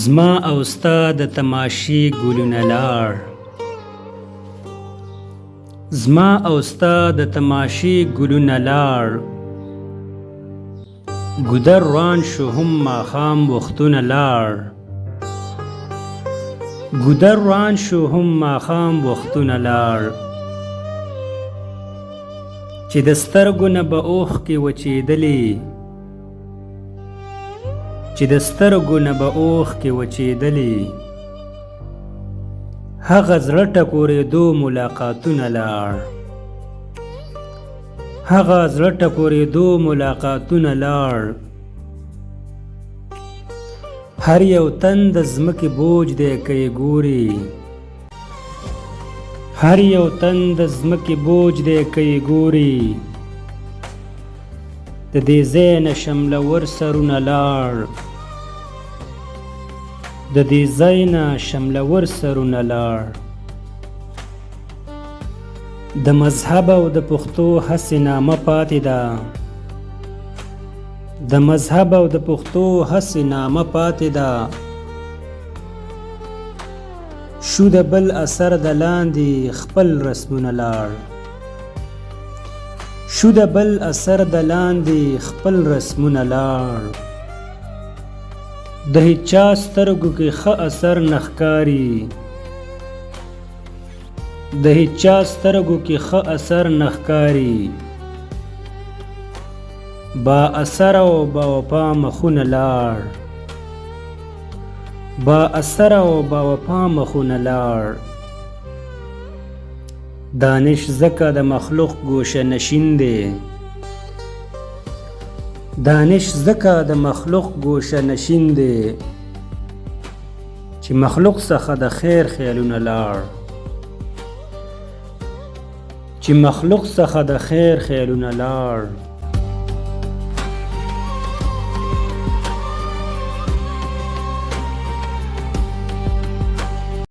زما او ستا د تماشې ګلونه لاړ، زما او ستا د تماشې ګلونه لاړ. ګودر روان شو هم ماښام وختونه لاړ، ګودر روان شو هم ماښام وختونه لاړ. چې د سترګو نه به اوښکې وچېدلې، چې د سترګو نه به اوښکې وچېدلې. هغه زړه ټکورېدو ملاقاتونه لاړ، هغه زړه ټکورېدو ملاقاتونه لاړ. هر یو تن د ځمکې بوج دی که یې ګوري، هر یو تن د ځمکې بوج دی که یې ګوري. د دې ځای نه شملور سرونه لاړ، د دې ځای نه شملور سرونه لاړ. د مذهب او د پښتو هسې نامه پاتې ده، د مذهب او د پښتو هسې نامه پاتې ده. شو د بل اثر د لاندې خپل رسمونه لاړ، شو د بل اثر د لاندې خپل رسمونه لاړ. د هیچا سترګو کې ښه اثر نه ښکاري، د هیچا سترګو کې ښه اثر نه ښکاري. با اثر او با وفا مخونه لاړ، با اثر او با وفا مخونه لاړ. دانش ځکه د مخلوق گوشه نشین دی، دانش ځکه د مخلوق گوشه نشین دی. چې مخلوق څخه د خیر خیالونه لاړ، چې مخلوق څخه د خیر خیالونه لاړ.